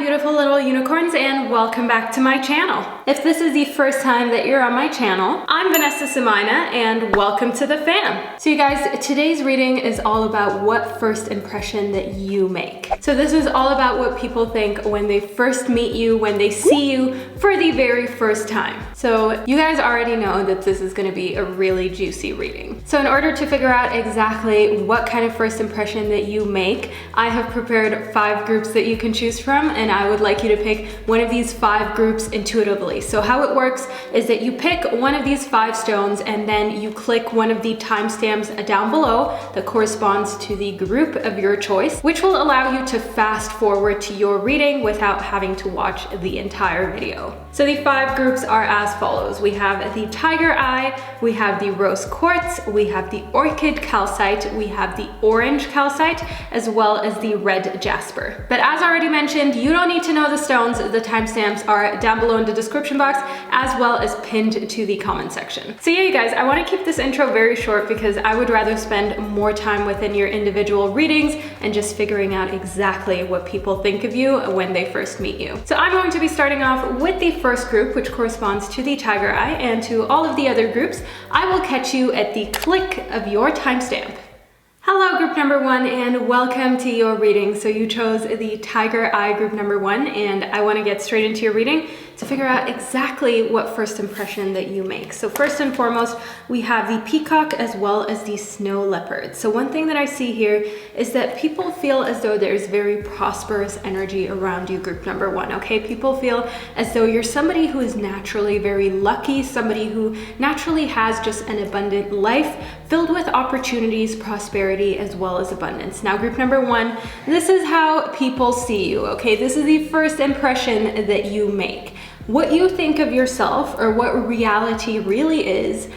beautiful little unicorns, and welcome back to my channel. If this is the first time that you're on my channel, I'm Vanessa and I, and welcome to the fam. So you guys, today's reading is all about what first impression that you make. So this is all about what people think when they first meet you, when they see you for the very first time. So you guys already know that this is gonna be a really juicy reading. So in order to figure out exactly what kind of first impression that you make, I have prepared 5 groups that you can choose from, and I would like you to pick one of these 5 groups intuitively. So how it works is that you pick one of these 5 stones and then you click one of the timestamps down below that corresponds to the group of your choice, which will allow you to fast forward to your reading without having to watch the entire video. So the 5 groups are as follows. We have the Tiger Eye, we have the Rose Quartz, we have the Orchid Calcite, we have the Orange Calcite, as well as the Red Jasper. But as already mentioned, you don't need to know the stones. The timestamps are down below in the description box, as well as pinned to the comment section. So yeah, you guys, I want to keep this intro very short because I would rather spend more time within your individual readings and just figuring out exactly what people think of you when they first meet you. So I'm going to be starting off with the first group, which corresponds to the Tiger Eye, and to all of the other groups, I will catch you at the click of your timestamp. Hello, group number 1, and welcome to your reading. So you chose the Tiger Eye group number 1, and I want to get straight into your reading to figure out exactly what first impression that you make. So first and foremost, we have the peacock as well as the snow leopard. So one thing that I see here is that people feel as though there's very prosperous energy around you, group number 1, okay? People feel as though you're somebody who is naturally very lucky, somebody who naturally has just an abundant life filled with opportunities, prosperity, as well as abundance. Now, group number 1, this is how people see you, okay? This is the first impression that you make. What you think of yourself, or what reality really is,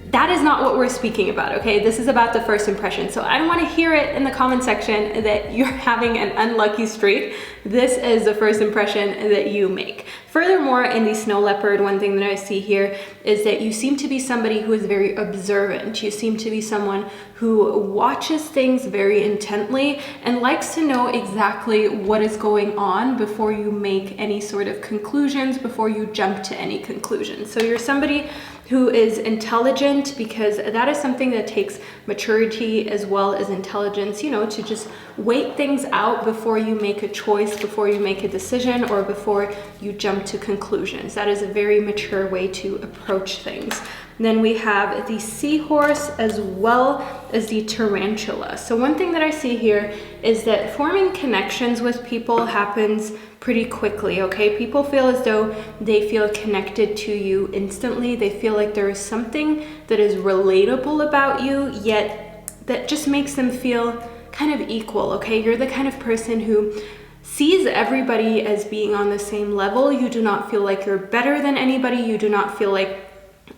that is not what we're speaking about, okay? This is about the first impression. So I don't want to hear it in the comment section that you're having an unlucky streak. This is the first impression that you make. Furthermore, in the snow leopard, one thing that I see here is that you seem to be somebody who is very observant. You seem to be someone who watches things very intently and likes to know exactly what is going on before you make any sort of conclusions, before you jump to any conclusions. So you're somebody who is intelligent, because that is something that takes maturity as well as intelligence, you know, to just wait things out before you make a choice, before you make a decision, or before you jump to conclusions. That is a very mature way to approach things. And then we have the seahorse as well as the tarantula. So one thing that I see here is that forming connections with people happens pretty quickly, okay? People feel as though they feel connected to you instantly. They feel like there is something that is relatable about you, yet that just makes them feel kind of equal, okay? You're the kind of person who sees everybody as being on the same level. You do not feel like you're better than anybody. You do not feel like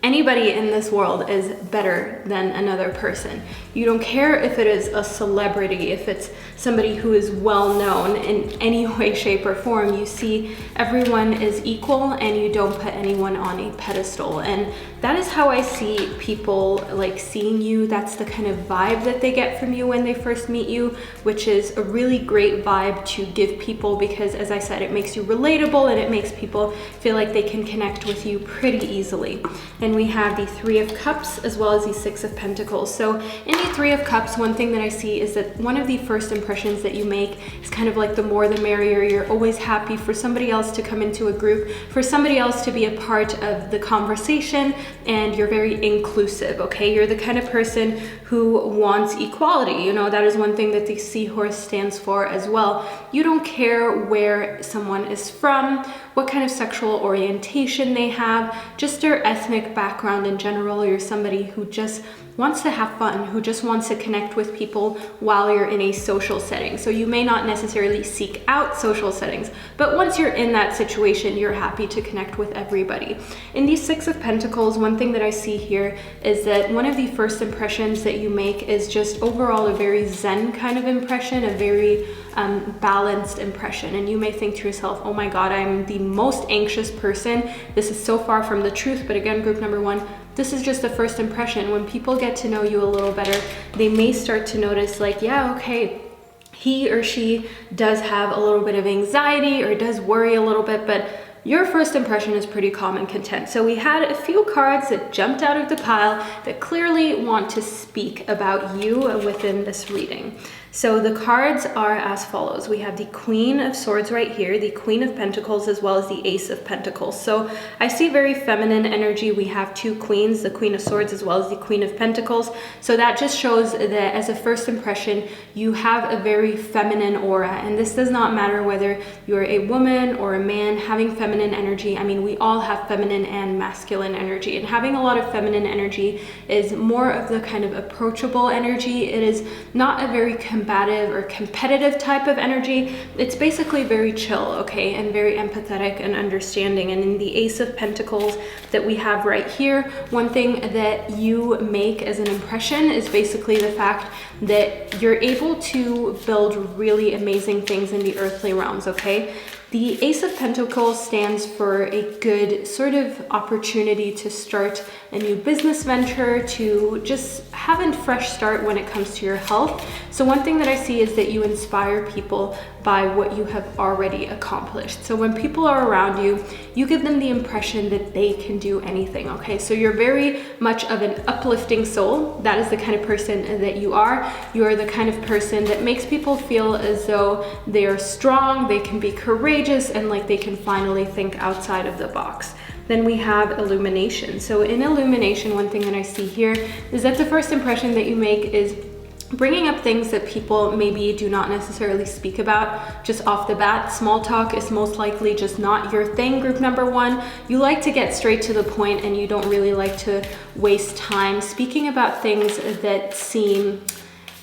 anybody in this world is better than another person. You don't care if it is a celebrity, if it's somebody who is well known in any way, shape, or form. You see everyone is equal and you don't put anyone on a pedestal. And that is how I see people like seeing you. That's the kind of vibe that they get from you when they first meet you, which is a really great vibe to give people because, as I said, it makes you relatable and it makes people feel like they can connect with you pretty easily. Then we have the 3 of Cups as well as the 6 of Pentacles. So in the 3 of Cups, one thing that I see is that one of the first impressions that you make is kind of like the more the merrier. You're always happy for somebody else to come into a group, for somebody else to be a part of the conversation, and you're very inclusive, okay? You're the kind of person who wants equality. You know, that is one thing that the seahorse stands for as well. You don't care where someone is from, what kind of sexual orientation they have, just their ethnic background in general. You're somebody who just wants to have fun, who just wants to connect with people while you're in a social setting. So you may not necessarily seek out social settings, but once you're in that situation, you're happy to connect with everybody. In the 6 of Pentacles, one thing that I see here is that one of the first impressions that you make is just overall a very zen kind of impression, a very balanced impression. And you may think to yourself, oh my God, I'm the most anxious person. This is so far from the truth. But again, group number 1, this is just the first impression. When people get to know you a little better, they may start to notice like, yeah, okay, he or she does have a little bit of anxiety or does worry a little bit, but your first impression is pretty calm and content. So we had a few cards that jumped out of the pile that clearly want to speak about you within this reading. So the cards are as follows. We have the Queen of Swords right here, the Queen of Pentacles, as well as the Ace of Pentacles. So I see very feminine energy. We have two queens, the Queen of Swords as well as the Queen of Pentacles. So that just shows that as a first impression, you have a very feminine aura. And this does not matter whether you're a woman or a man having feminine energy. I mean, we all have feminine and masculine energy. And having a lot of feminine energy is more of the kind of approachable energy. It is not a very combative or competitive type of energy. It's basically very chill, okay, and very empathetic and understanding. And in the Ace of Pentacles that we have right here, one thing that you make as an impression is basically the fact that you're able to build really amazing things in the earthly realms, okay? The Ace of Pentacles stands for a good sort of opportunity to start a new business venture, to just have a fresh start when it comes to your health. So one thing that I see is that you inspire people by what you have already accomplished. So when people are around you, you give them the impression that they can do anything, okay? So you're very much of an uplifting soul. That is the kind of person that you are. You are the kind of person that makes people feel as though they are strong, they can be courageous, and like they can finally think outside of the box. Then we have illumination. So in illumination, one thing that I see here is that the first impression that you make is bringing up things that people maybe do not necessarily speak about just off the bat. Small talk is most likely just not your thing, group number one. You like to get straight to the point and you don't really like to waste time speaking about things that seem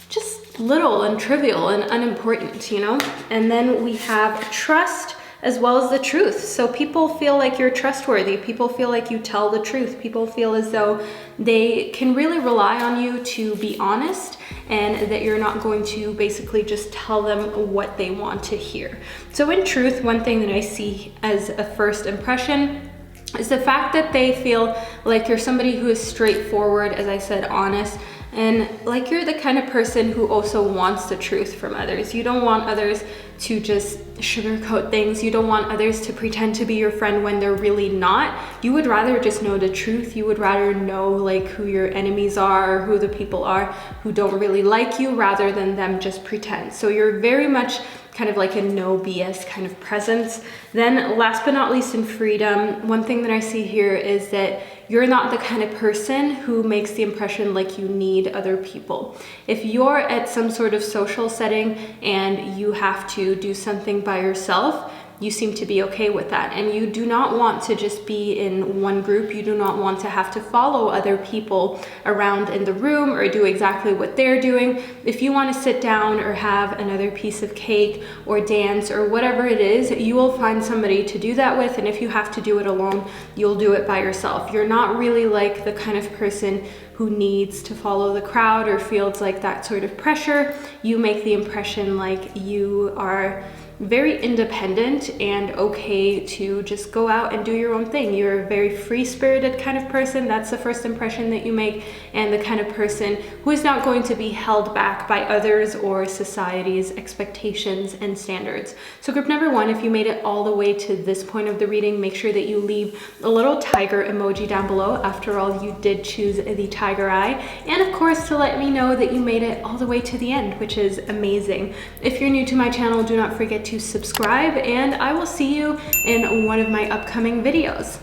just little and trivial and unimportant, you know? And then we have trust as well as the truth. So people feel like you're trustworthy. People feel like you tell the truth. People feel as though they can really rely on you to be honest and that you're not going to basically just tell them what they want to hear. So in truth, one thing that I see as a first impression is the fact that they feel like you're somebody who is straightforward, as I said, honest, and like you're the kind of person who also wants the truth from others. You don't want others to just sugarcoat things. You don't want others to pretend to be your friend when they're really not. You would rather just know the truth. You would rather know like who your enemies are, who the people are who don't really like you, rather than them just pretend. So you're very much kind of like a no BS kind of presence. Then last but not least, in freedom, one thing that I see here is that you're not the kind of person who makes the impression like you need other people. If you're at some sort of social setting and you have to do something by yourself, you seem to be okay with that. And you do not want to just be in one group. You do not want to have to follow other people around in the room or do exactly what they're doing. If you want to sit down or have another piece of cake or dance or whatever it is, you will find somebody to do that with. And if you have to do it alone, you'll do it by yourself. You're not really like the kind of person who needs to follow the crowd or feels like that sort of pressure. You make the impression like you are very independent and okay to just go out and do your own thing. You're a very free-spirited kind of person. That's the first impression that you make, and the kind of person who is not going to be held back by others or society's expectations and standards. So group number one, if you made it all the way to this point of the reading, make sure that you leave a little tiger emoji down below. After all, you did choose the tiger eye. And of course, to let me know that you made it all the way to the end, which is amazing. If you're new to my channel, do not forget to subscribe, and I will see you in one of my upcoming videos.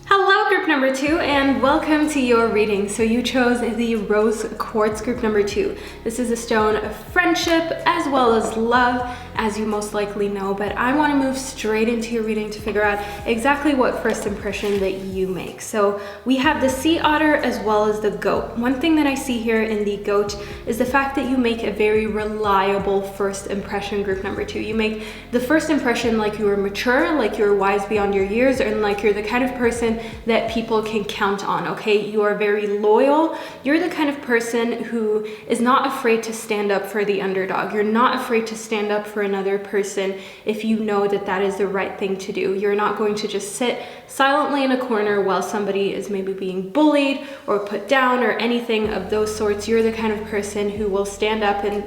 Hello group number two, and welcome to your reading. So you chose the Rose Quartz, group number two. This is a stone of friendship as well as love, as you most likely know, but I want to move straight into your reading to figure out exactly what first impression that you make. So we have the sea otter as well as the goat. One thing that I see here in the goat is the fact that you make a very reliable first impression, group number two. You make the first impression like you are mature, like you're wise beyond your years, and like you're the kind of person that people can count on, okay? You are very loyal. You're the kind of person who is not afraid to stand up for the underdog. You're not afraid to stand up for another person if you know that that is the right thing to do. You're not going to just sit silently in a corner while somebody is maybe being bullied or put down or anything of those sorts. You're the kind of person who will stand up and,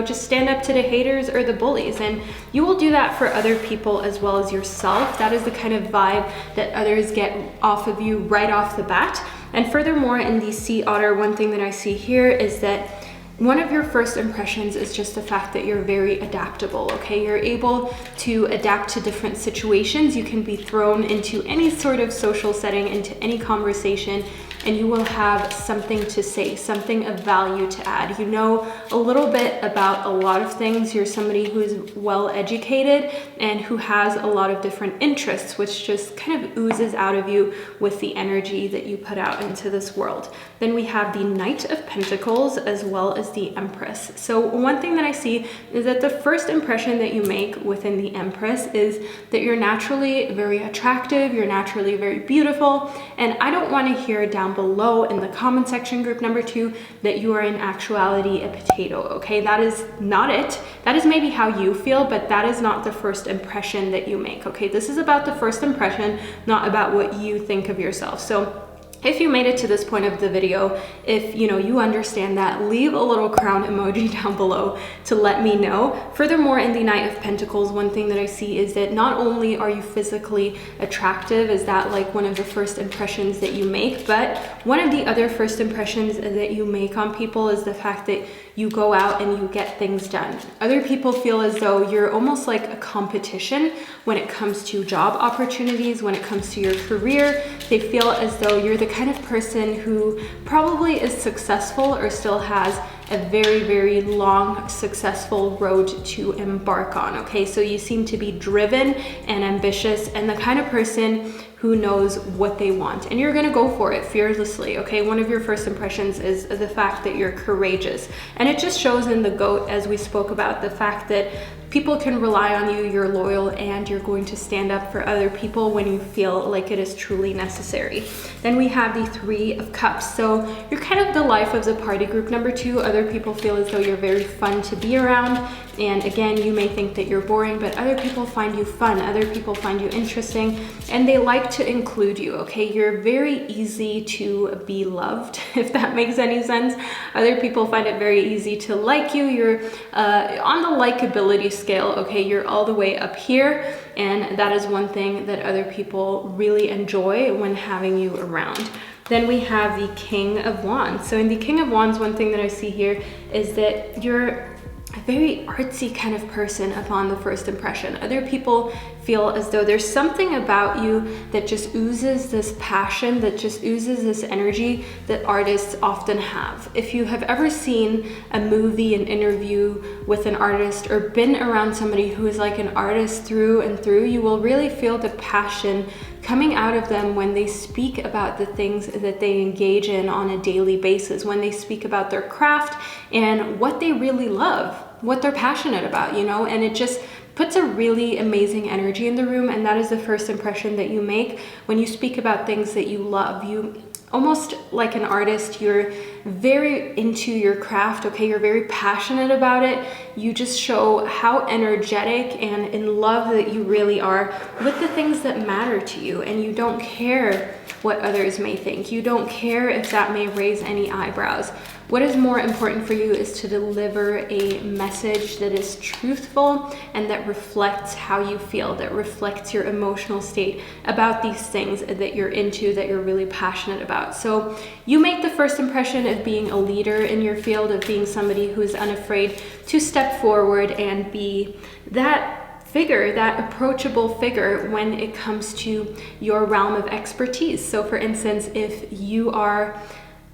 just stand up to the haters or the bullies, and you will do that for other people as well as yourself. That is the kind of vibe that others get off of you right off the bat. And furthermore, in the sea otter, one thing that I see here is that one of your first impressions is just the fact that you're very adaptable, okay? You're able to adapt to different situations. You can be thrown into any sort of social setting, into any conversation, and you will have something to say, something of value to add. You know a little bit about a lot of things. You're somebody who is well educated and who has a lot of different interests, which just kind of oozes out of you with the energy that you put out into this world. Then we have the Knight of Pentacles as well as the Empress. So one thing that I see is that the first impression that you make within the Empress is that you're naturally very attractive, you're naturally very beautiful, and I don't want to hear down below in the comment section, group number 2, that you are in actuality a potato, okay? That is not it. That is maybe how you feel, but that is not the first impression that you make, okay? This is about the first impression, not about what you think of yourself. So if you made it to this point of the video, if you understand that, leave a little crown emoji down below to let me know. Furthermore, in the Knight of Pentacles, one thing that I see is that not only are you physically attractive, is that like one of the first impressions that you make, but one of the other first impressions that you make on people is the fact that you go out and you get things done. Other people feel as though you're almost like a competition when it comes to job opportunities, when it comes to your career. They feel as though you're the kind of person who probably is successful or still has a very, very long, successful road to embark on, okay? So you seem to be driven and ambitious and the kind of person who knows what they want, and you're gonna go for it fearlessly, okay? One of your first impressions is the fact that you're courageous, and it just shows in the goat, as we spoke about, the fact that people can rely on you, you're loyal, and you're going to stand up for other people when you feel like it is truly necessary. Then we have the Three of Cups. So you're kind of the life of the party, group number 2. Other people feel as though you're very fun to be around. And again, you may think that you're boring, but other people find you fun. Other people find you interesting, and they like to include you, okay? You're very easy to be loved, if that makes any sense. Other people find it very easy to like you. You're on the likability scale, okay? You're all the way up here, and that is one thing that other people really enjoy when having you around. Then we have the King of Wands. So in the King of Wands, one thing that I see here is that you're a very artsy kind of person upon the first impression. Other people feel as though there's something about you that just oozes this passion, that just oozes this energy that artists often have. If you have ever seen a movie, an interview with an artist, or been around somebody who is like an artist through and through, you will really feel the passion coming out of them when they speak about the things that they engage in on a daily basis, when they speak about their craft and what they really love, what they're passionate about, and it just puts a really amazing energy in the room. And that is the first impression that you make when you speak about things that you love. You almost like an artist, you're very into your craft, okay? You're very passionate about it. You just show how energetic and in love that you really are with the things that matter to you, and you don't care what others may think. You don't care if that may raise any eyebrows. What is more important for you is to deliver a message that is truthful and that reflects how you feel, that reflects your emotional state about these things that you're into, that you're really passionate about. So you make the first impression of being a leader in your field, of being somebody who is unafraid to step forward and be that figure, that approachable figure when it comes to your realm of expertise. So for instance, if you are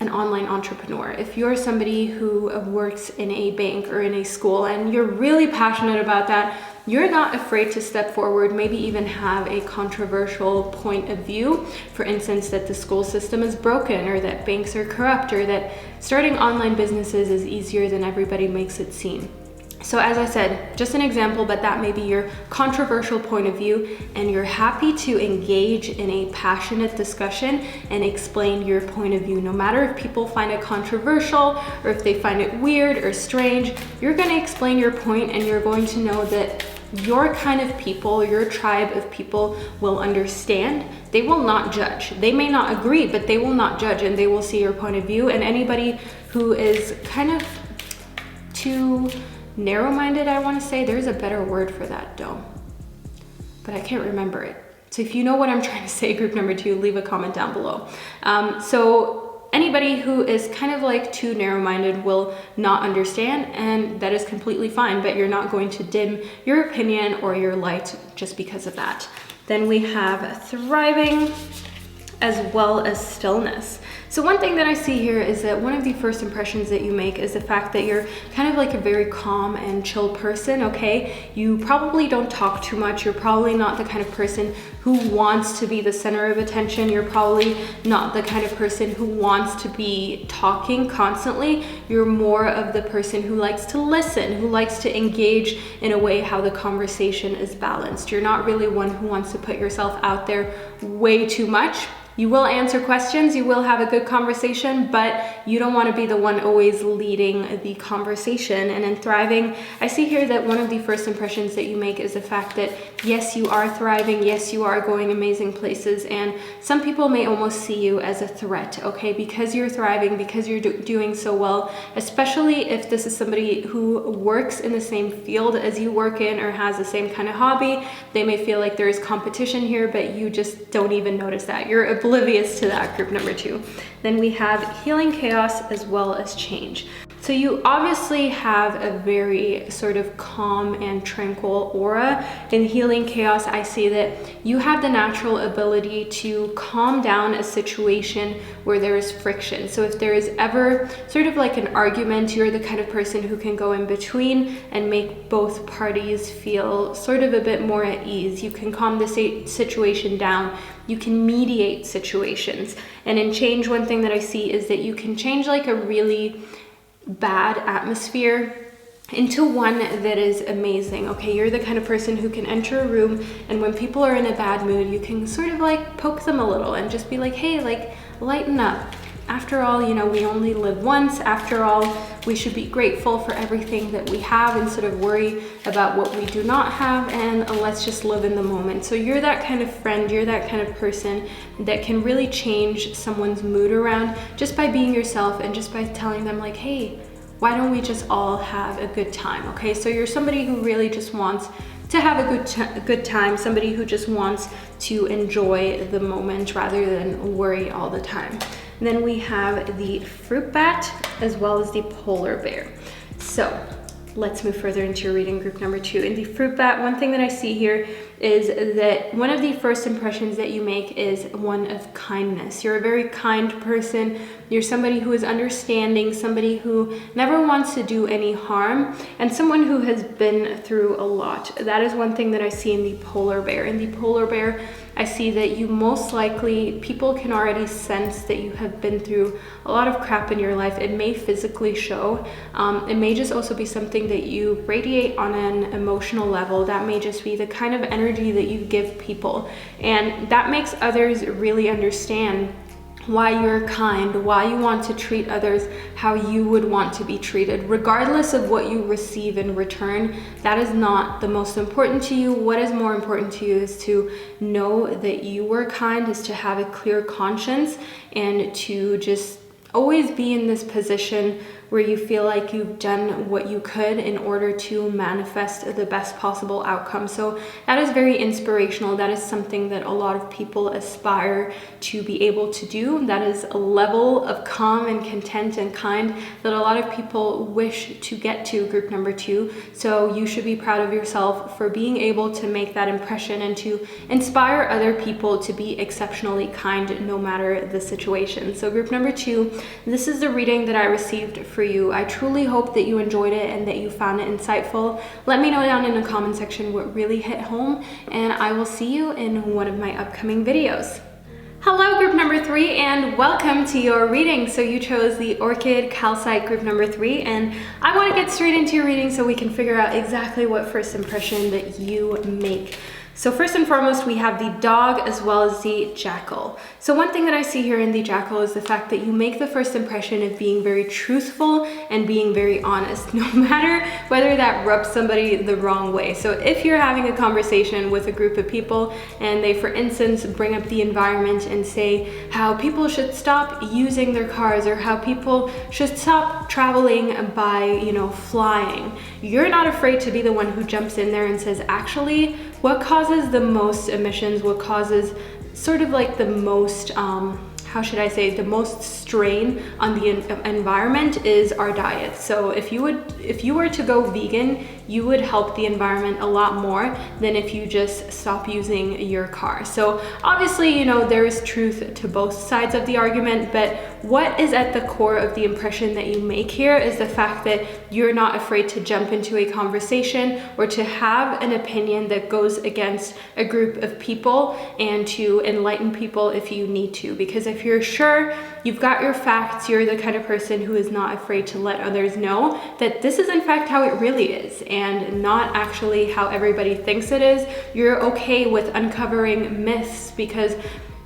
an online entrepreneur, if you're somebody who works in a bank or in a school and you're really passionate about that, you're not afraid to step forward, maybe even have a controversial point of view. For instance, that the school system is broken, or that banks are corrupt, or that starting online businesses is easier than everybody makes it seem. So as I said, just an example, but that may be your controversial point of view, and you're happy to engage in a passionate discussion and explain your point of view. No matter if people find it controversial or if they find it weird or strange, you're gonna explain your point, and you're going to know that your kind of people, your tribe of people will understand. They will not judge. They may not agree, but they will not judge, and they will see your point of view. And anybody who is kind of too narrow-minded, I want to say, there's a better word for that though, but I can't remember it. So if you know what I'm trying to say, group number 2, leave a comment down below. So anybody who is kind of like too narrow-minded will not understand, and that is completely fine, but you're not going to dim your opinion or your light just because of that. Then we have thriving as well as stillness. So one thing that I see here is that one of the first impressions that you make is the fact that you're kind of like a very calm and chill person, okay? You probably don't talk too much. You're probably not the kind of person who wants to be the center of attention. You're probably not the kind of person who wants to be talking constantly. You're more of the person who likes to listen, who likes to engage in a way how the conversation is balanced. You're not really one who wants to put yourself out there way too much. You will answer questions, you will have a good conversation, but you don't want to be the one always leading the conversation. And in thriving, I see here that one of the first impressions that you make is the fact that yes, you are thriving, yes, you are going amazing places, and some people may almost see you as a threat, okay? Because you're thriving, because you're doing so well, especially if this is somebody who works in the same field as you work in or has the same kind of hobby, they may feel like there is competition here, but you just don't even notice that. You're oblivious to that, group number 2. Then we have healing chaos as well as change. So you obviously have a very sort of calm and tranquil aura. In healing chaos, I see that you have the natural ability to calm down a situation where there is friction. So if there is ever sort of like an argument, you're the kind of person who can go in between and make both parties feel sort of a bit more at ease. You can calm the situation down. You can mediate situations. And in change, one thing that I see is that you can change like a really bad atmosphere into one that is amazing, okay? You're the kind of person who can enter a room, and when people are in a bad mood, you can sort of like poke them a little and just be like, hey, like, lighten up. After all, you know, we only live once. After all, we should be grateful for everything that we have instead of worry about what we do not have, and let's just live in the moment. So you're that kind of friend, you're that kind of person that can really change someone's mood around just by being yourself and just by telling them like, hey, why don't we just all have a good time, okay? So you're somebody who really just wants to have a good time, somebody who just wants to enjoy the moment rather than worry all the time. And then we have the fruit bat as well as the polar bear. So let's move further into your reading, group number 2. In the fruit bat, one thing that I see here is that one of the first impressions that you make is one of kindness. You're a very kind person. You're somebody who is understanding, somebody who never wants to do any harm, and someone who has been through a lot. That is one thing that I see in the polar bear. In the polar bear, I see that you most likely, people can already sense that you have been through a lot of crap in your life. It may physically show. It may just also be something that you radiate on an emotional level. That may just be the kind of energy that you give people. And that makes others really understand why you're kind, why you want to treat others how you would want to be treated, regardless of what you receive in return. That is not the most important to you. What is more important to you is to know that you were kind, is to have a clear conscience, and to just always be in this position where you feel like you've done what you could in order to manifest the best possible outcome. So that is very inspirational. That is something that a lot of people aspire to be able to do. That is a level of calm and content and kind that a lot of people wish to get to, group number 2. So you should be proud of yourself for being able to make that impression and to inspire other people to be exceptionally kind no matter the situation. So group number 2, this is the reading that I received for you. I truly hope that you enjoyed it and that you found it insightful. Let me know down in the comment section what really hit home, and I will see you in one of my upcoming videos. Hello, group number 3, and welcome to your reading. So you chose the Orchid Calcite group number 3, and I want to get straight into your reading so we can figure out exactly what first impression that you make. So first and foremost, we have the dog as well as the jackal. So one thing that I see here in the jackal is the fact that you make the first impression of being very truthful and being very honest, no matter whether that rubs somebody the wrong way. So if you're having a conversation with a group of people and they, for instance, bring up the environment and say how people should stop using their cars or how people should stop traveling by, flying, you're not afraid to be the one who jumps in there and says, actually, what causes the most emissions, what causes sort of like the most, the most strain on the environment is our diet. So if you were to go vegan, you would help the environment a lot more than if you just stop using your car. So obviously, there is truth to both sides of the argument, but what is at the core of the impression that you make here is the fact that you're not afraid to jump into a conversation or to have an opinion that goes against a group of people and to enlighten people if you need to. Because if you're sure you've got your facts, you're the kind of person who is not afraid to let others know that this is in fact how it really is and not actually how everybody thinks it is. You're okay with uncovering myths because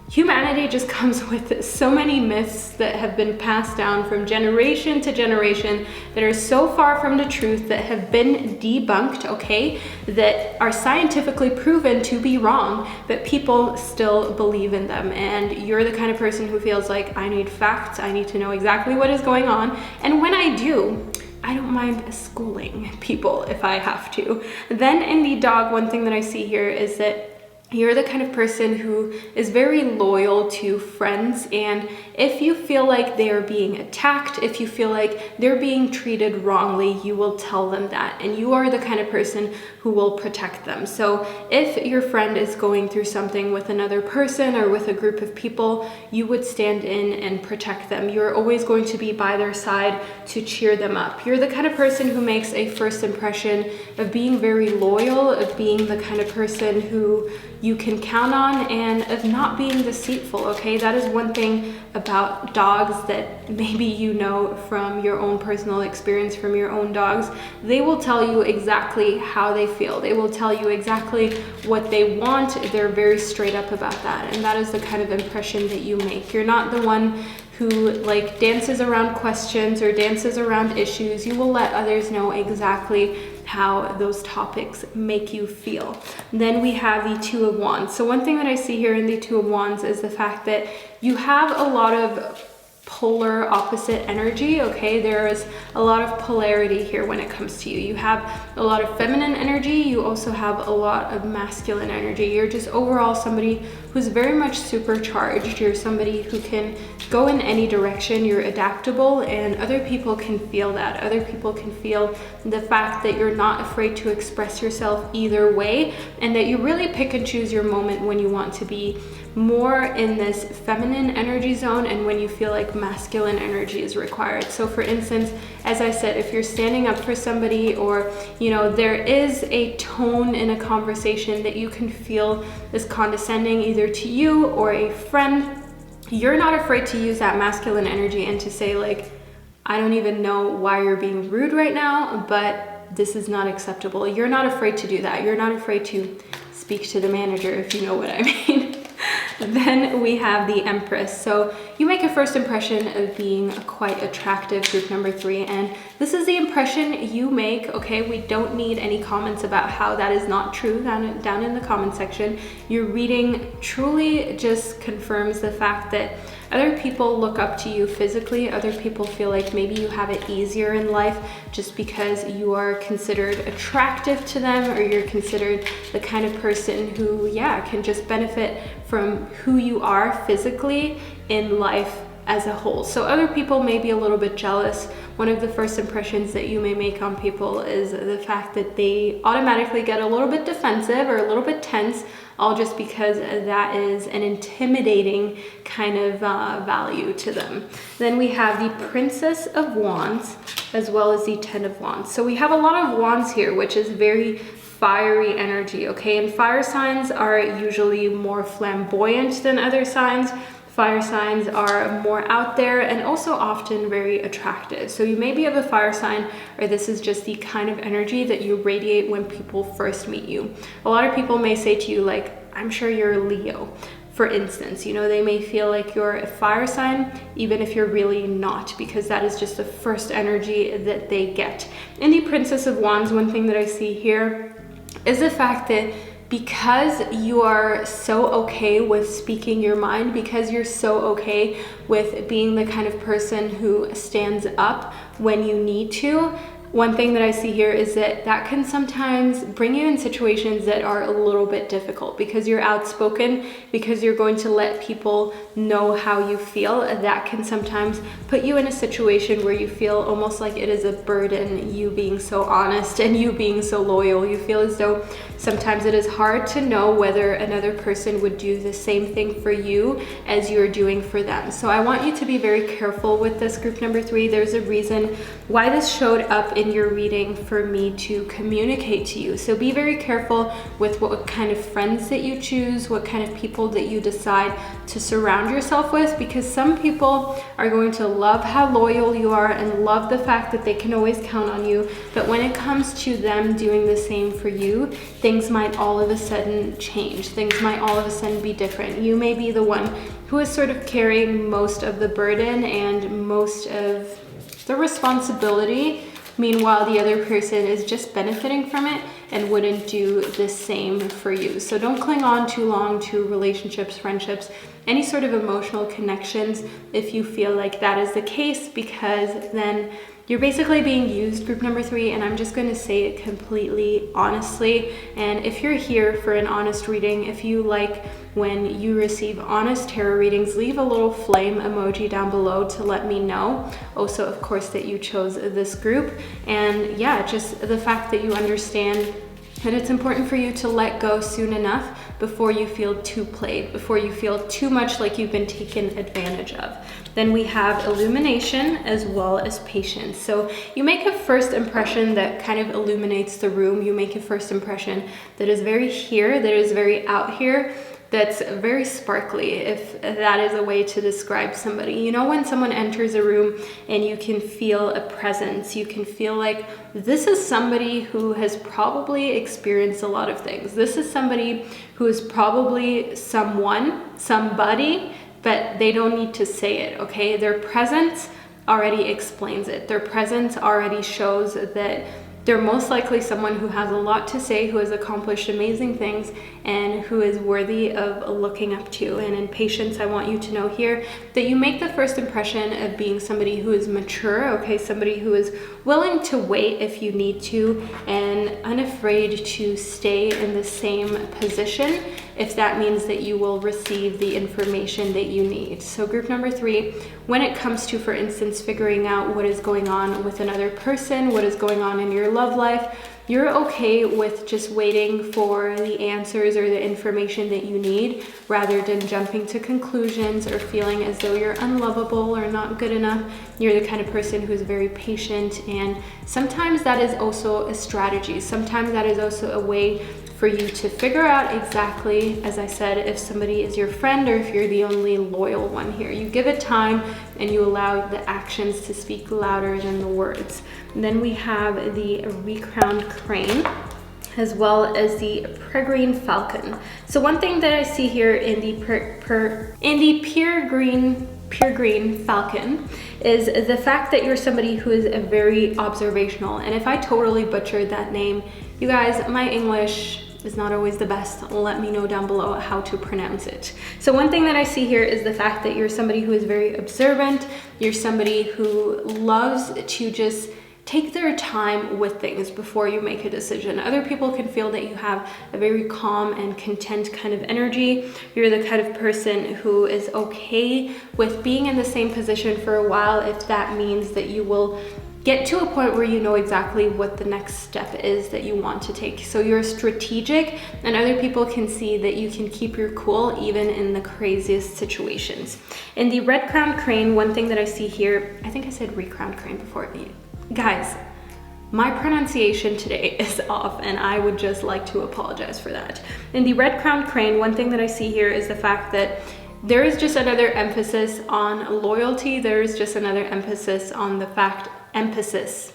humanity just comes with so many myths that have been passed down from generation to generation that are so far from the truth, that have been debunked, okay, that are scientifically proven to be wrong, but people still believe in them. And you're the kind of person who feels like, I need facts, I need to know exactly what is going on. And when I do, I don't mind schooling people if I have to. Then in the dog, one thing that I see here is that you're the kind of person who is very loyal to friends, and if you feel like they are being attacked, if you feel like they're being treated wrongly, you will tell them that, and you are the kind of person who will protect them. So if your friend is going through something with another person or with a group of people, you would stand in and protect them. You're always going to be by their side to cheer them up. You're the kind of person who makes a first impression of being very loyal, of being the kind of person who you can count on, and of not being deceitful, okay? That is one thing about dogs that maybe you know from your own personal experience from your own dogs. They will tell you exactly how they feel. They will tell you exactly what they want. They're very straight up about that, and that is the kind of impression that you make. You're not the one who dances around questions or dances around issues. You will let others know exactly how those topics make you feel. Then we have the Two of Wands. So one thing that I see here in the Two of Wands is the fact that you have a lot of polar opposite energy, okay? There is a lot of polarity here when it comes to you. You have a lot of feminine energy. You also have a lot of masculine energy. You're just overall somebody who's very much supercharged. You're somebody who can go in any direction. You're adaptable, and other people can feel that. Other people can feel the fact that you're not afraid to express yourself either way, and that you really pick and choose your moment when you want to be more in this feminine energy zone and when you feel like masculine energy is required. So for instance, as I said, if you're standing up for somebody, or there is a tone in a conversation that you can feel is condescending either to you or a friend, you're not afraid to use that masculine energy and to say I don't even know why you're being rude right now, but this is not acceptable. You're not afraid to do that. You're not afraid to speak to the manager, if you know what I mean. Then we have the Empress. So you make a first impression of being a quite attractive group number 3, and this is the impression you make, okay? We don't need any comments about how that is not true down in the comment section. Your reading truly just confirms the fact that other people look up to you physically. Other people feel like maybe you have it easier in life just because you are considered attractive to them, or you're considered the kind of person who, can just benefit from who you are physically in life as a whole. So other people may be a little bit jealous. One of the first impressions that you may make on people is the fact that they automatically get a little bit defensive or a little bit tense, all just because that is an intimidating kind of value to them. Then we have the Princess of Wands as well as the Ten of Wands. So we have a lot of wands here, which is very fiery energy, okay? And fire signs are usually more flamboyant than other signs. Fire signs are more out there and also often very attractive. So you may be of a fire sign, or this is just the kind of energy that you radiate when people first meet you. A lot of people may say to you, like, I'm sure you're a Leo, for instance. You know, they may feel like you're a fire sign, even if you're really not, because that is just the first energy that they get. In the Princess of Wands, one thing that I see here is the fact that because you are so okay with speaking your mind, because you're so okay with being the kind of person who stands up when you need to, one thing that I see here is that that can sometimes bring you in situations that are a little bit difficult because you're outspoken, because you're going to let people know how you feel. That can sometimes put you in a situation where you feel almost like it is a burden, you being so honest and you being so loyal. You feel as though sometimes it is hard to know whether another person would do the same thing for you as you're doing for them. So I want you to be very careful with this, group number 3. There's a reason why this showed up in your reading for me to communicate to you. So be very careful with what kind of friends that you choose, what kind of people that you decide to surround yourself with, because some people are going to love how loyal you are and love the fact that they can always count on you. But when it comes to them doing the same for you, things might all of a sudden change. Things might all of a sudden be different. You may be the one who is sort of carrying most of the burden and most of the responsibility. Meanwhile, the other person is just benefiting from it and wouldn't do the same for you. So don't cling on too long to relationships, friendships, any sort of emotional connections if you feel like that is the case, because then you're basically being used, group number 3, and I'm just going to say it completely honestly. And if you're here for an honest reading, if you like when you receive honest tarot readings, leave a little flame emoji down below to let me know. Also, of course, that you chose this group. And yeah, just the fact that you understand that it's important for you to let go soon enough before you feel too played, before you feel too much like you've been taken advantage of. Then we have illumination as well as patience. So you make a first impression that kind of illuminates the room. You make a first impression that is very here, that is very out here, that's very sparkly, if that is a way to describe somebody. You know, when someone enters a room and you can feel a presence, you can feel like this is somebody who has probably experienced a lot of things. This is somebody who is probably somebody, but they don't need to say it, okay? Their presence already explains it. Their presence already shows that they're most likely someone who has a lot to say, who has accomplished amazing things, and who is worthy of looking up to. And in patience, I want you to know here that you make the first impression of being somebody who is mature, okay? Somebody who is willing to wait if you need to, and unafraid to stay in the same position if that means that you will receive the information that you need. So group number 3, when it comes to, for instance, figuring out what is going on with another person, what is going on in your love life, you're okay with just waiting for the answers or the information that you need, rather than jumping to conclusions or feeling as though you're unlovable or not good enough. You're the kind of person who's very patient, and sometimes that is also a strategy. Sometimes that is also a way for you to figure out exactly, as I said, if somebody is your friend or if you're the only loyal one here. You give it time and you allow the actions to speak louder than the words. And then we have the recrowned crane, as well as the peregrine falcon. So one thing that I see here in the peregrine falcon is the fact that you're somebody who is a very observational. And if I totally butchered that name, you guys, my English is not always the best. Let me know down below how to pronounce it. So one thing that I see here is the fact that you're somebody who is very observant. You're somebody who loves to just take their time with things before you make a decision. Other people can feel that you have a very calm and content kind of energy. You're the kind of person who is okay with being in the same position for a while if that means that you will get to a point where you know exactly what the next step is that you want to take. So you're strategic, and other people can see that you can keep your cool even in the craziest situations. In the red-crowned crane, one thing that I see here, I think I said recrowned crane before. Guys, My pronunciation today is off, and I would just like to apologize for that. In the red-crowned crane, one thing that I see here is the fact that there is just another emphasis on loyalty. There is just another emphasis on the fact, emphasis.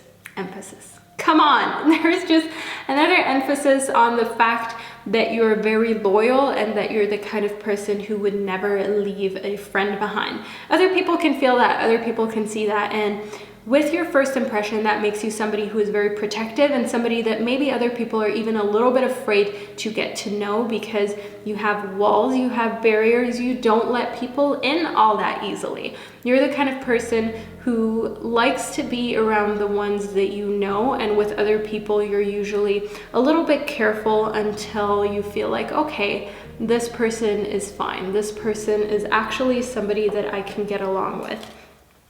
Come on, there is just another emphasis on the fact that you're very loyal and that you're the kind of person who would never leave a friend behind. Other people can feel that, other people can see that, and with your first impression, that makes you somebody who is very protective and somebody that maybe other people are even a little bit afraid to get to know, because you have walls, you have barriers, you don't let people in all that easily. You're the kind of person who likes to be around the ones that you know, and with other people, you're usually a little bit careful until you feel like, okay, this person is fine. This person is actually somebody that I can get along with.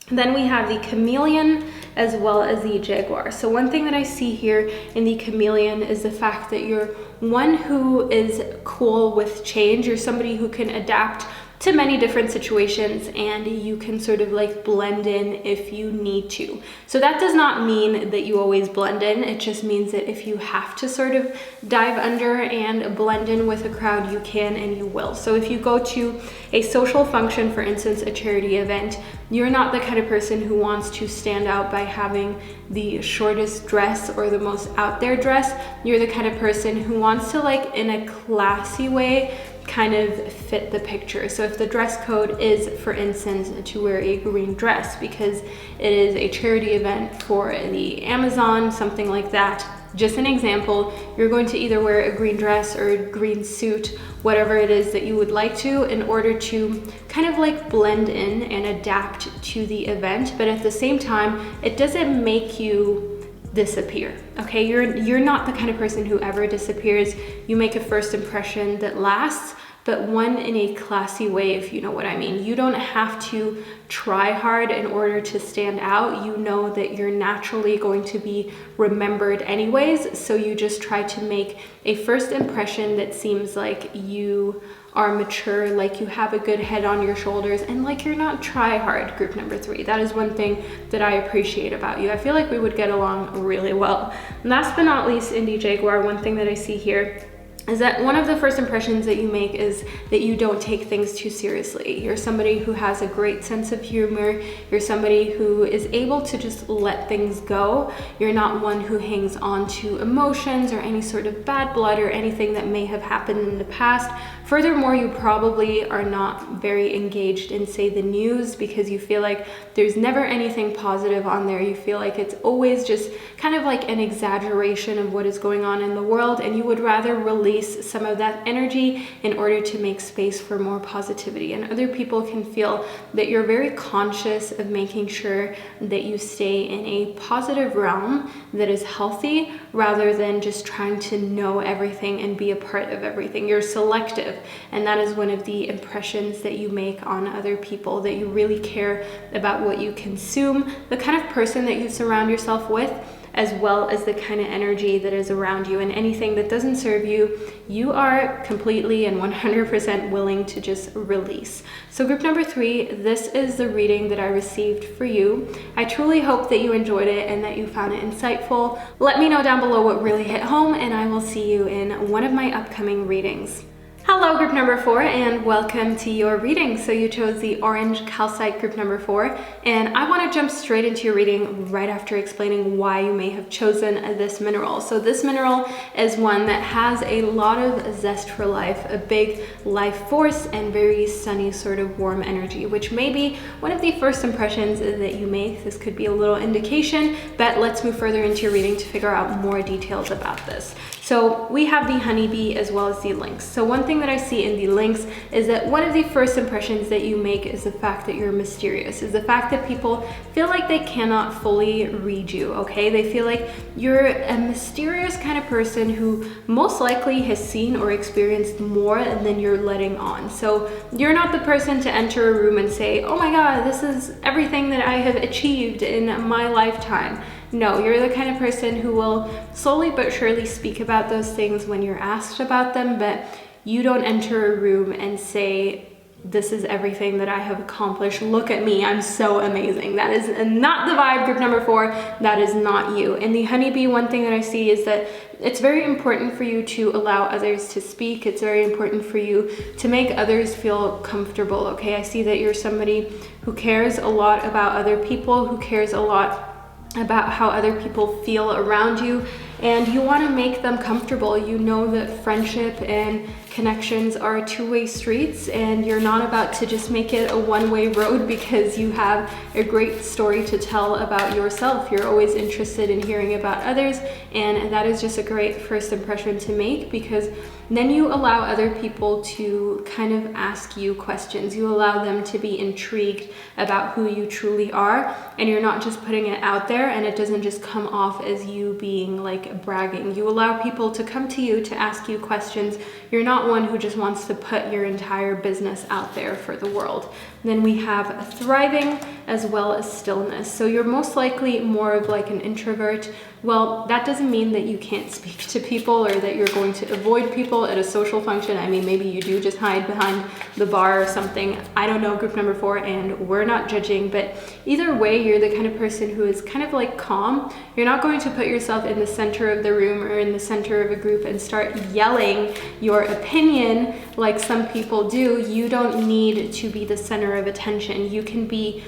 Then we have the chameleon as well as the jaguar. So one thing that I see here in the chameleon is the fact that you're one who is cool with change. You're somebody who can adapt to many different situations, and you can sort of like blend in if you need to. So that does not mean that you always blend in. It just means that if you have to sort of dive under and blend in with a crowd, you can and you will. So if you go to a social function, for instance, a charity event, you're not the kind of person who wants to stand out by having the shortest dress or the most out there dress. You're the kind of person who wants to, like, in a classy way, kind of fit the picture. So if the dress code is, for instance, to wear a green dress because it is a charity event for the Amazon, something like that, just an example, you're going to either wear a green dress or a green suit, whatever it is that you would like to, in order to kind of like blend in and adapt to the event. But at the same time, it doesn't make you disappear, okay? You're not the kind of person who ever disappears. You make a first impression that lasts, but one in a classy way, if you know what I mean. You don't have to try hard in order to stand out. You know that you're naturally going to be remembered anyways, so you just try to make a first impression that seems like you are mature, like you have a good head on your shoulders, and like you're not try hard. Group number 3, that is one thing that I appreciate about you. I feel like we would get along really well. Last but not least, in the jaguar, one thing that I see here is that one of the first impressions that you make is that you don't take things too seriously. You're somebody who has a great sense of humor. You're somebody who is able to just let things go. You're not one who hangs on to emotions or any sort of bad blood or anything that may have happened in the past. Furthermore, you probably are not very engaged in, say, the news, because you feel like there's never anything positive on there. You feel like it's always just kind of like an exaggeration of what is going on in the world, and you would rather release some of that energy in order to make space for more positivity. And other people can feel that you're very conscious of making sure that you stay in a positive realm that is healthy, rather than just trying to know everything and be a part of everything. You're selective. And that is one of the impressions that you make on other people, that you really care about what you consume, the kind of person that you surround yourself with, as well as the kind of energy that is around you. And anything that doesn't serve you, you are completely and 100% willing to just release. So group number 3, this is the reading that I received for you. I truly hope that you enjoyed it and that you found it insightful. Let me know down below what really hit home, and I will see you in one of my upcoming readings. Hello, group number 4, and welcome to your reading. So you chose the orange calcite, group number 4, and I want to jump straight into your reading right after explaining why you may have chosen this mineral. So this mineral is one that has a lot of zest for life, a big life force, and very sunny sort of warm energy, which may be one of the first impressions that you make. This could be a little indication, but let's move further into your reading to figure out more details about this. So we have the honeybee as well as the lynx. So one thing that I see in the lynx is that one of the first impressions that you make is the fact that you're mysterious, is the fact that people feel like they cannot fully read you, okay? They feel like you're a mysterious kind of person who most likely has seen or experienced more than you're letting on. So you're not the person to enter a room and say, oh my God, this is everything that I have achieved in my lifetime. No, you're the kind of person who will slowly but surely speak about those things when you're asked about them, but you don't enter a room and say, this is everything that I have accomplished. Look at me, I'm so amazing. That is not the vibe, group number 4. That is not you. And the honeybee, one thing that I see is that it's very important for you to allow others to speak. It's very important for you to make others feel comfortable, okay? I see that you're somebody who cares a lot about other people, who cares a lot about how other people feel around you, and you want to make them comfortable. You know that friendship and connections are two-way streets, and you're not about to just make it a one-way road because you have a great story to tell about yourself. You're always interested in hearing about others, and that is just a great first impression to make, because then you allow other people to kind of ask you questions. You allow them to be intrigued about who you truly are, and you're not just putting it out there, and it doesn't just come off as you being like bragging. You allow people to come to you to ask you questions. You're not one who just wants to put your entire business out there for the world. Then we have thriving as well as stillness. So you're most likely more of like an introvert. Well, that doesn't mean that you can't speak to people or that you're going to avoid people at a social function. I mean, maybe you do just hide behind the bar or something. I don't know, group number 4, and we're not judging, but either way, you're the kind of person who is kind of like calm. You're not going to put yourself in the center of the room or in the center of a group and start yelling your opinion like some people do. You don't need to be the center of attention. You can be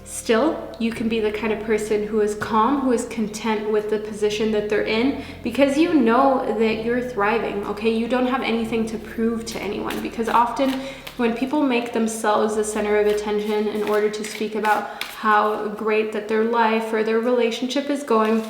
still. You can be the kind of person who is calm, who is content with the position that they're in, because you know that you're thriving, okay? You don't have anything to prove to anyone, because often when people make themselves the center of attention in order to speak about how great that their life or their relationship is going,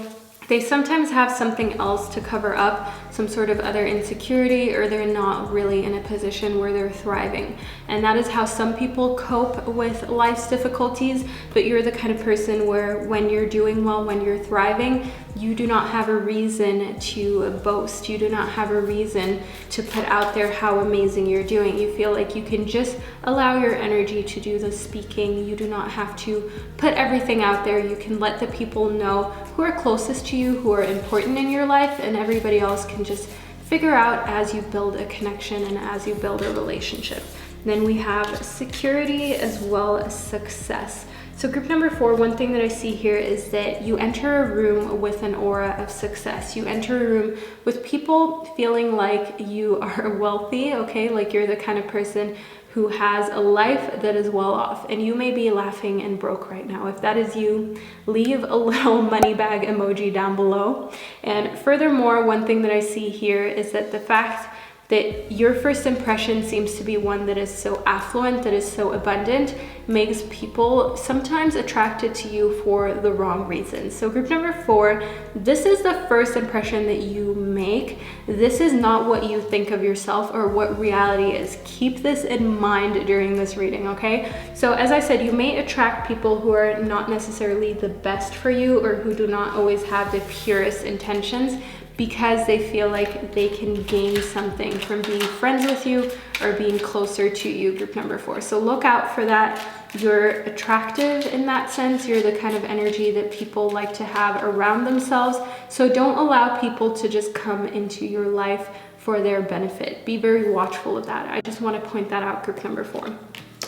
they sometimes have something else to cover up, some sort of other insecurity, or they're not really in a position where they're thriving. And that is how some people cope with life's difficulties, but you're the kind of person where when you're doing well, when you're thriving, you do not have a reason to boast. You do not have a reason to put out there how amazing you're doing. You feel like you can just allow your energy to do the speaking. You do not have to put everything out there. You can let the people know who are closest to you, who are important in your life, and everybody else can just figure out as you build a connection and as you build a relationship. Then we have security as well as success. So group number 4, one thing that I see here is that you enter a room with an aura of success. You enter a room with people feeling like you are wealthy, okay? Like you're the kind of person who has a life that is well off, and you may be laughing and broke right now. If that is you, leave a little money bag emoji down below. And furthermore, one thing that I see here is that the fact that your first impression seems to be one that is so affluent, that is so abundant, makes people sometimes attracted to you for the wrong reasons. So group number 4, this is the first impression that you make. This is not what you think of yourself or what reality is. Keep this in mind during this reading, okay? So as I said, you may attract people who are not necessarily the best for you or who do not always have the purest intentions, because they feel like they can gain something from being friends with you or being closer to you, group number 4. So look out for that. You're attractive in that sense. You're the kind of energy that people like to have around themselves. So don't allow people to just come into your life for their benefit. Be very watchful of that. I just want to point that out, group number 4.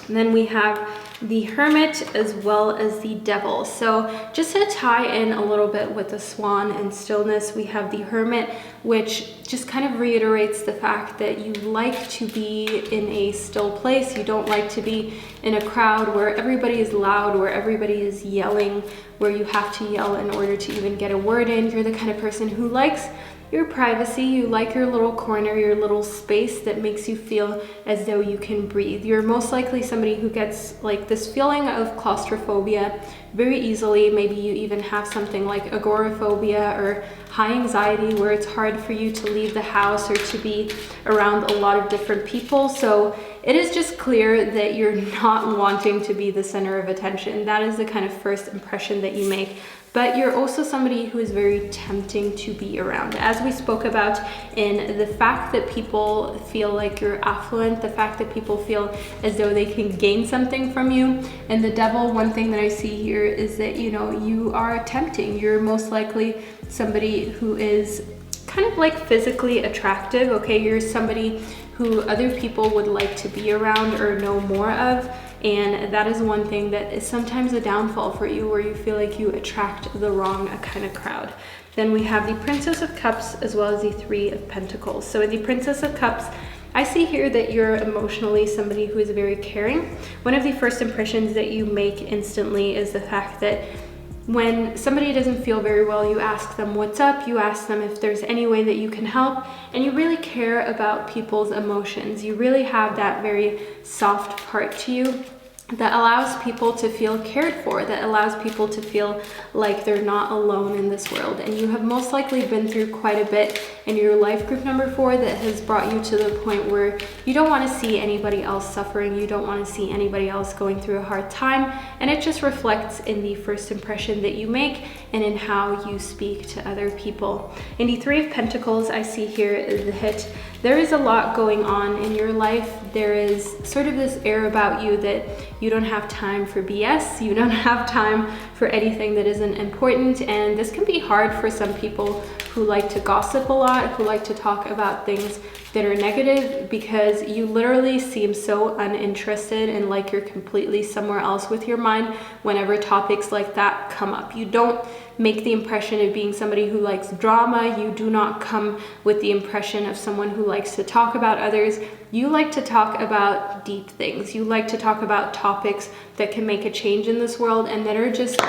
And then we have the Hermit as well as the Devil. So just to tie in a little bit with the Swan and stillness, we have the Hermit, which just kind of reiterates the fact that you like to be in a still place. You don't like to be in a crowd where everybody is loud, where everybody is yelling, where you have to yell in order to even get a word in. You're the kind of person who likes your privacy. You like your little corner, your little space that makes you feel as though you can breathe. You're most likely somebody who gets like this feeling of claustrophobia very easily. Maybe you even have something like agoraphobia or high anxiety where it's hard for you to leave the house or to be around a lot of different people. So it is just clear that you're not wanting to be the center of attention. That is the kind of first impression that you make. But you're also somebody who is very tempting to be around. As we spoke about in the fact that people feel like you're affluent, the fact that people feel as though they can gain something from you. And the Devil, one thing that I see here is that, you know, you are tempting. You're most likely somebody who is kind of like physically attractive, okay? You're somebody who other people would like to be around or know more of. And that is one thing that is sometimes a downfall for you, where you feel like you attract the wrong kind of crowd. Then we have the Princess of Cups as well as the Three of Pentacles. So in the Princess of Cups, I see here that you're emotionally somebody who is very caring. One of the first impressions that you make instantly is the fact that when somebody doesn't feel very well, you ask them what's up, you ask them if there's any way that you can help, and you really care about people's emotions. You really have that very soft part to you that allows people to feel cared for, that allows people to feel like they're not alone in this world. And you have most likely been through quite a bit in your life, group number 4, that has brought you to the point where you don't want to see anybody else suffering, you don't want to see anybody else going through a hard time, and it just reflects in the first impression that you make and in how you speak to other people. In the Three of Pentacles, I see here that there is a lot going on in your life. There is sort of this air about you that you don't have time for BS, you don't have time for anything that isn't important, and this can be hard for some people who like to gossip a lot, who like to talk about things that are negative, because you literally seem so uninterested and like you're completely somewhere else with your mind whenever topics like that come up. You don't make the impression of being somebody who likes drama. You do not come with the impression of someone who likes to talk about others. You like to talk about deep things. You like to talk about topics that can make a change in this world and that are just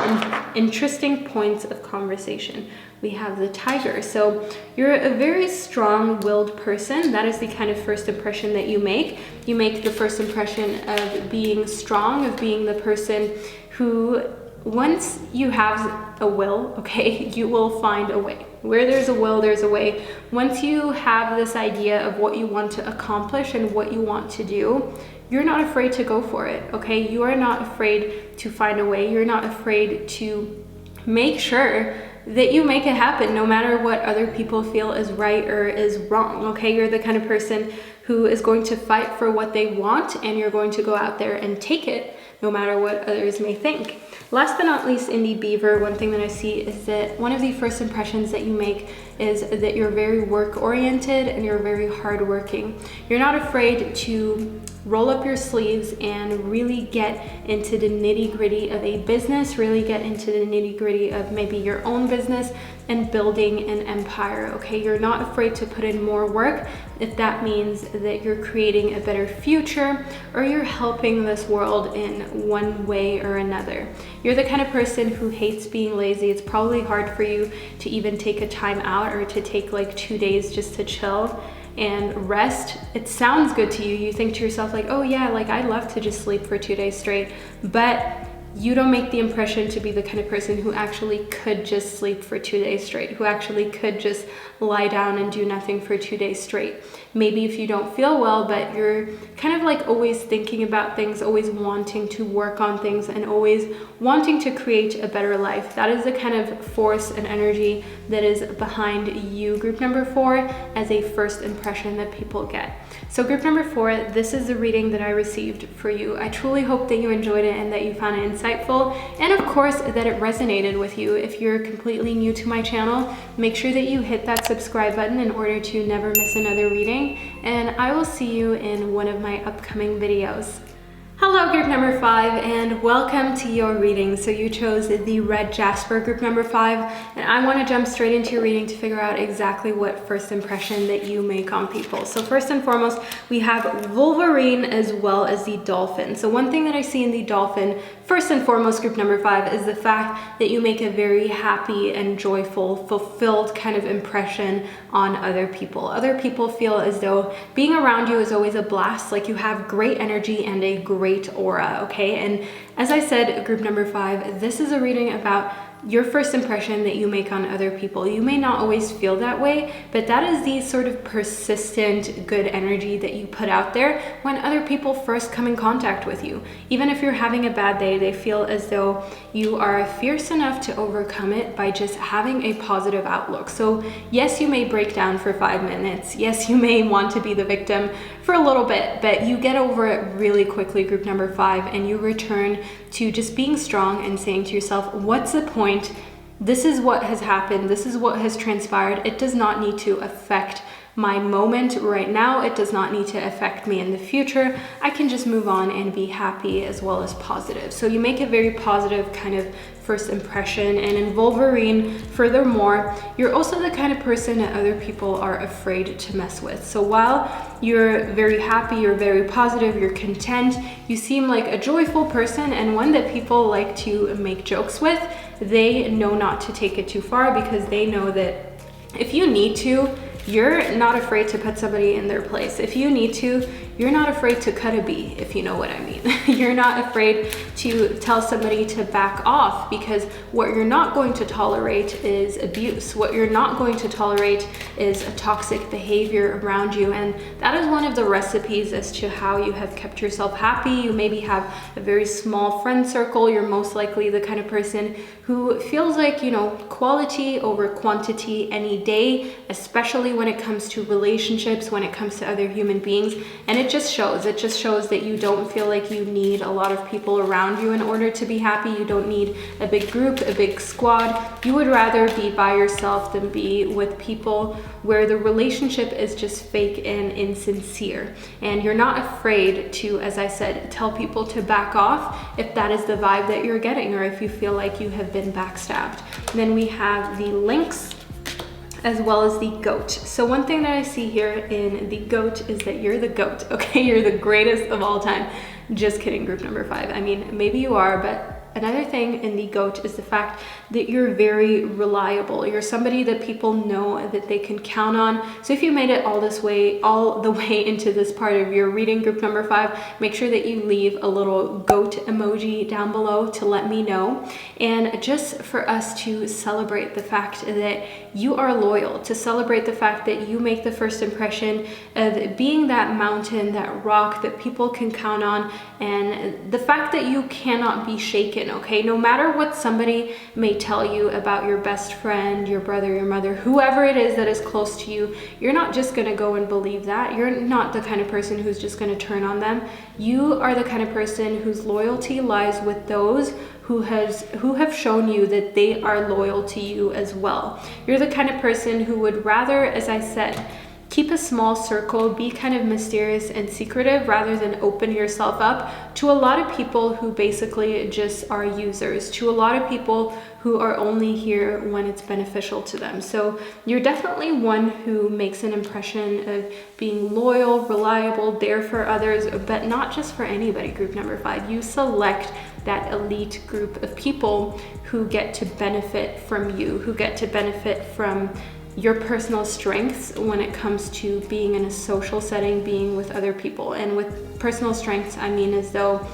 interesting points of conversation. We have the Tiger. So you're a very strong-willed person. That is the kind of first impression that you make. You make the first impression of being strong, of being the person who, once you have a will, okay, you will find a way. Where there's a will, there's a way. Once you have this idea of what you want to accomplish and what you want to do, you're not afraid to go for it, okay? You are not afraid to find a way. You're not afraid to make sure that you make it happen no matter what other people feel is right or is wrong, okay? You're the kind of person who is going to fight for what they want, and you're going to go out there and take it no matter what others may think. Last but not least, in the Beaver, one thing that I see is that one of the first impressions that you make is that you're very work-oriented and you're very hardworking. You're not afraid to roll up your sleeves and really get into the nitty-gritty of a business, really get into the nitty-gritty of maybe your own business and building an empire, okay? You're not afraid to put in more work if that means that you're creating a better future or you're helping this world in one way or another. You're the kind of person who hates being lazy. It's probably hard for you to even take a time out or to take like 2 days just to chill and rest. It sounds good to you. You think to yourself like, oh yeah, like I'd love to just sleep for 2 days straight, but you don't make the impression to be the kind of person who actually could just sleep for 2 days straight, who actually could just lie down and do nothing for 2 days straight. Maybe if you don't feel well, but you're kind of like always thinking about things, always wanting to work on things and always wanting to create a better life. That is the kind of force and energy that is behind you, group number 4, as a first impression that people get. So group number 4, this is the reading that I received for you. I truly hope that you enjoyed it and that you found it insightful, and of course that it resonated with you. If you're completely new to my channel, make sure that you hit that subscribe button in order to never miss another reading, and I will see you in one of my upcoming videos. Hello group number 5, and welcome to your reading. So you chose the red Jasper, group number 5, and I want to jump straight into your reading to figure out exactly what first impression that you make on people. So first and foremost, we have Wolverine as well as the dolphin. So one thing that I see in the dolphin, first and foremost, group number 5, is the fact that you make a very happy and joyful, fulfilled kind of impression on other people. Other people feel as though being around you is always a blast, like you have great energy and a great aura, okay? And as I said, group number 5, this is a reading about your first impression that you make on other people. You may not always feel that way, but that is the sort of persistent good energy that you put out there when other people first come in contact with you. Even if you're having a bad day, they feel as though you are fierce enough to overcome it by just having a positive outlook. So yes, you may break down for 5 minutes. Yes, you may want to be the victim for a little bit, but you get over it really quickly, group number 5, and you return to just being strong and saying to yourself, what's the point this is what has happened, this is what has transpired. It does not need to affect my moment right now. It does not need to affect me in the future. I can just move on and be happy as well as positive. So you make a very positive kind of first impression. And in Wolverine, furthermore, you're also the kind of person that other people are afraid to mess with. So while you're very happy, you're very positive, you're content, you seem like a joyful person and one that people like to make jokes with, they know not to take it too far, because they know that if you need to, you're not afraid to put somebody in their place. If you need to, you're not afraid to cut a bee, if you know what I mean. You're not afraid to tell somebody to back off, because what you're not going to tolerate is abuse. What you're not going to tolerate is a toxic behavior around you. And that is one of the recipes as to how you have kept yourself happy. You maybe have a very small friend circle. You're most likely the kind of person who feels like, you know, quality over quantity any day, especially when it comes to relationships, when it comes to other human beings. And it just shows that you don't feel like you need a lot of people around you in order to be happy. You don't need a big group, a big squad. You would rather be by yourself than be with people where the relationship is just fake and insincere. And you're not afraid to, as I said, tell people to back off if that is the vibe that you're getting, or if you feel like you have been backstabbed. And then we have the lynx as well as the goat. So one thing that I see here in the goat is that you're the goat, okay? You're the greatest of all time. Just kidding, group number 5. I mean, maybe you are, but another thing in the goat is the fact that you're very reliable. You're somebody that people know that they can count on. So if you made it all the way into this part of your reading, group number 5, make sure that you leave a little goat emoji down below to let me know. And just for us to celebrate the fact that you are loyal, to celebrate the fact that you make the first impression of being that mountain, that rock that people can count on, and the fact that you cannot be shaken, okay? No matter what somebody may tell you about your best friend, your brother, your mother, whoever it is that is close to you, you're not just gonna go and believe that. You're not the kind of person who's just gonna turn on them. You are the kind of person whose loyalty lies with those who have shown you that they are loyal to you as well. You're the kind of person who would rather, as I said, keep a small circle, be kind of mysterious and secretive rather than open yourself up to a lot of people who basically just are users, to a lot of people who are only here when it's beneficial to them. So you're definitely one who makes an impression of being loyal, reliable, there for others, but not just for anybody, group number 5. You select that elite group of people who get to benefit from you, who get to benefit from your personal strengths when it comes to being in a social setting, being with other people. And with personal strengths, I mean as though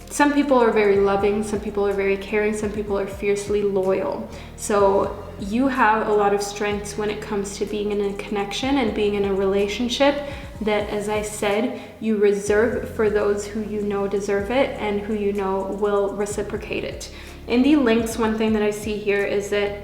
some people are very loving, some people are very caring, some people are fiercely loyal. So you have a lot of strengths when it comes to being in a connection and being in a relationship that, as I said, you reserve for those who you know deserve it and who you know will reciprocate it. In the links, one thing that I see here is that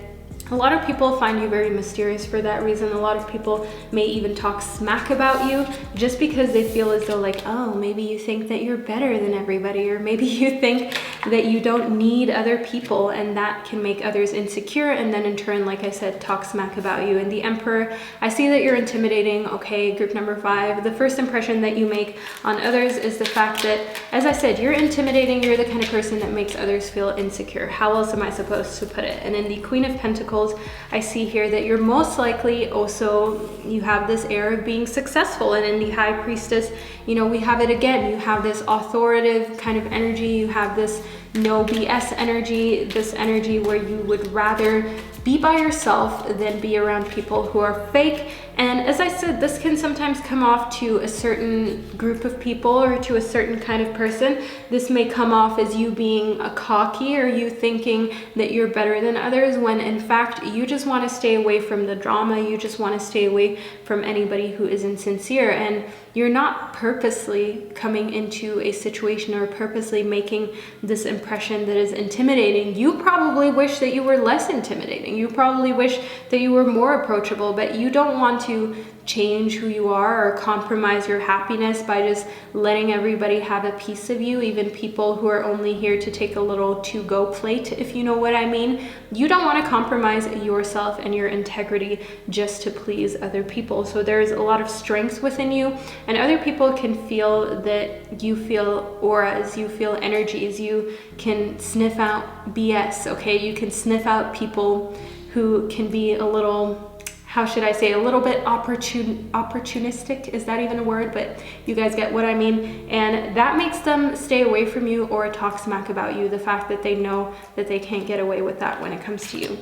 a lot of people find you very mysterious for that reason. A lot of people may even talk smack about you just because they feel as though like, oh, maybe you think that you're better than everybody, or maybe you think that you don't need other people, and that can make others insecure, and then in turn, like I said, talk smack about you. And the Emperor, I see that you're intimidating, okay, group number 5. The first impression that you make on others is the fact that, as I said, you're intimidating. You're the kind of person that makes others feel insecure. How else am I supposed to put it? And in the Queen of Pentacles, I see here that you're most likely also, you have this air of being successful. And in the High Priestess, you know, we have it again. You have this authoritative kind of energy. You have this no BS energy, this energy where you would rather be by yourself than be around people who are fake. And as I said, this can sometimes come off to a certain group of people or to a certain kind of person. This may come off as you being a cocky, or you thinking that you're better than others, when in fact you just want to stay away from the drama. You just want to stay away from anybody who isn't sincere. And you're not purposely coming into a situation or purposely making this impression that is intimidating. You probably wish that you were less intimidating. You probably wish that you were more approachable, but you don't want to change who you are or compromise your happiness by just letting everybody have a piece of you, even people who are only here to take a little to-go plate, if you know what I mean. You don't want to compromise yourself and your integrity just to please other people. So there's a lot of strength within you, and other people can feel that you feel auras, you feel energies, you can sniff out BS, okay? You can sniff out people who can be a little, how should I say, a little bit opportunistic, is that even a word? But you guys get what I mean. And that makes them stay away from you or talk smack about you, the fact that they know that they can't get away with that when it comes to you.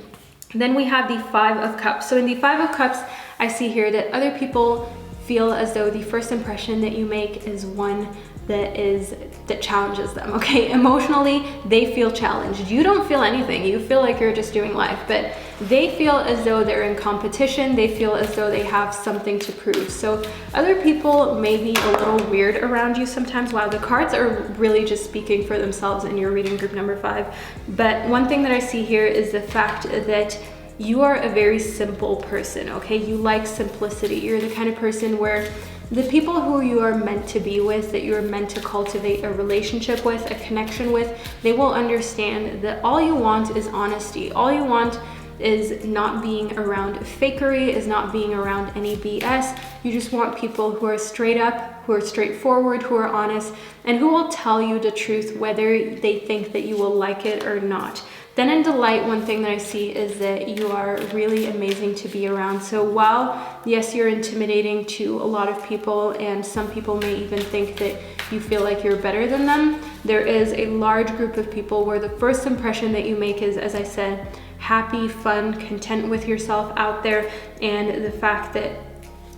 Then we have the Five of Cups. So in the Five of Cups, I see here that other people feel as though the first impression that you make is one that challenges them, okay? Emotionally, they feel challenged. You don't feel anything. You feel like you're just doing life, but they feel as though they're in competition. They feel as though they have something to prove. So other people may be a little weird around you sometimes. Wow, the cards are really just speaking for themselves in your reading group number 5. But one thing that I see here is the fact that you are a very simple person, okay? You like simplicity. You're the kind of person where the people who you are meant to be with, that you're meant to cultivate a relationship with, a connection with, they will understand that all you want is honesty. All you want is not being around fakery, is not being around any BS. You just want people who are straight up, who are straightforward, who are honest, and who will tell you the truth whether they think that you will like it or not. Then in Delight, one thing that I see is that you are really amazing to be around. So while, yes, you're intimidating to a lot of people, and some people may even think that you feel like you're better than them, there is a large group of people where the first impression that you make is, as I said, happy, fun, content with yourself out there, and the fact that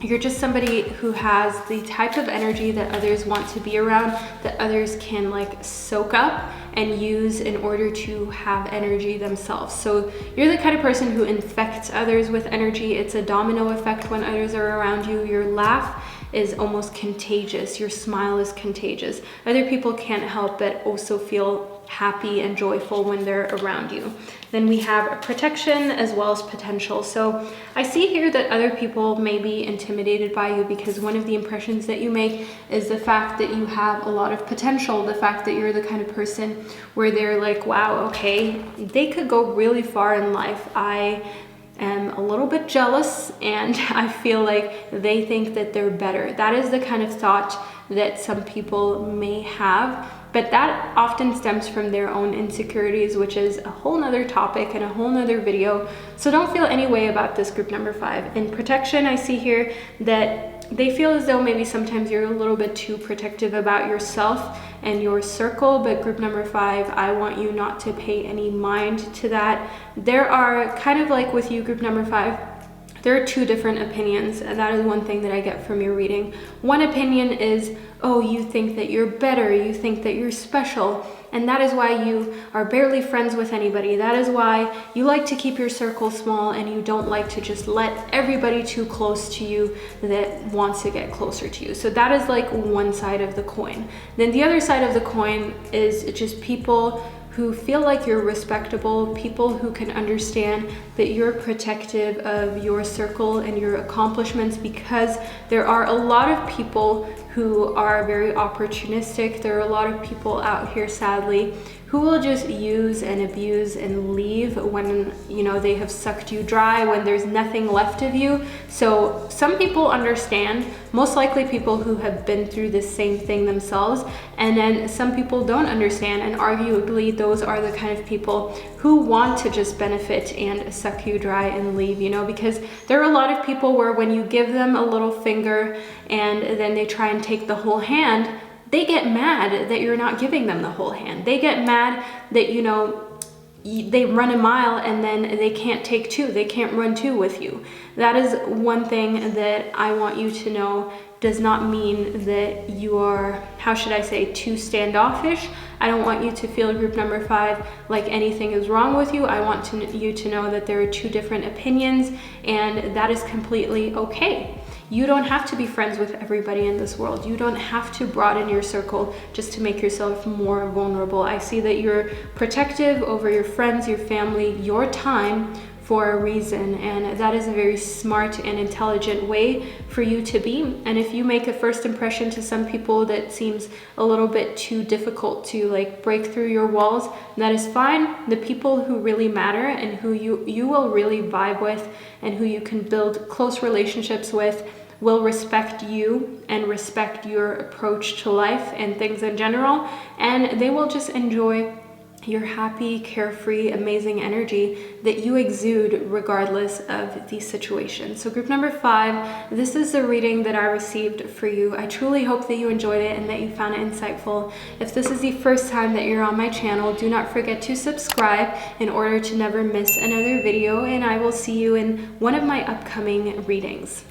you're just somebody who has the type of energy that others want to be around, that others can like soak up and use in order to have energy themselves. So you're the kind of person who infects others with energy. It's a domino effect when others are around you. Your laugh is almost contagious. Your smile is contagious. Other people can't help but also feel happy and joyful when they're around you. Then we have protection as well as potential. So I see here that other people may be intimidated by you because one of the impressions that you make is the fact that you have a lot of potential, the fact that you're the kind of person where they're like, wow, okay, they could go really far in life. I am a little bit jealous and I feel like they think that they're better. That is the kind of thought that some people may have, but that often stems from their own insecurities, which is a whole nother topic and a whole nother video. So don't feel any way about this group number 5. In protection, I see here that they feel as though maybe sometimes you're a little bit too protective about yourself and your circle, but group number 5, I want you not to pay any mind to that. There are kind of like with you, group number 5, there are 2 different opinions, and that is one thing that I get from your reading. One opinion is, oh, you think that you're better, you think that you're special, and that is why you are barely friends with anybody. That is why you like to keep your circle small and you don't like to just let everybody too close to you that wants to get closer to you. So that is like one side of the coin. Then the other side of the coin is just people who feel like you're respectable, people who can understand that you're protective of your circle and your accomplishments, because there are a lot of people who are very opportunistic. There are a lot of people out here, sadly, who will just use and abuse and leave when, you know, they have sucked you dry, when there's nothing left of you. So some people understand, most likely people who have been through the same thing themselves, and then some people don't understand, and arguably those are the kind of people who want to just benefit and suck you dry and leave, you know, because there are a lot of people where when you give them a little finger and then they try and take the whole hand, they get mad that you're not giving them the whole hand. They get mad that, you know, they run a mile and then they can't take 2. They can't run 2 with you. That is one thing that I want you to know does not mean that you are, how should I say, too standoffish. I don't want you to feel group number 5 like anything is wrong with you. I want you to know that there are 2 different opinions, and that is completely okay. You don't have to be friends with everybody in this world. You don't have to broaden your circle just to make yourself more vulnerable. I see that you're protective over your friends, your family, your time for a reason, and that is a very smart and intelligent way for you to be. And if you make a first impression to some people that seems a little bit too difficult to like break through your walls, that is fine. The people who really matter and who you will really vibe with and who you can build close relationships with will respect you and respect your approach to life and things in general, and they will just enjoy your happy, carefree, amazing energy that you exude regardless of the situation. So group number 5, this is the reading that I received for you. I truly hope that you enjoyed it and that you found it insightful. If this is the first time that you're on my channel, do not forget to subscribe in order to never miss another video, and I will see you in one of my upcoming readings.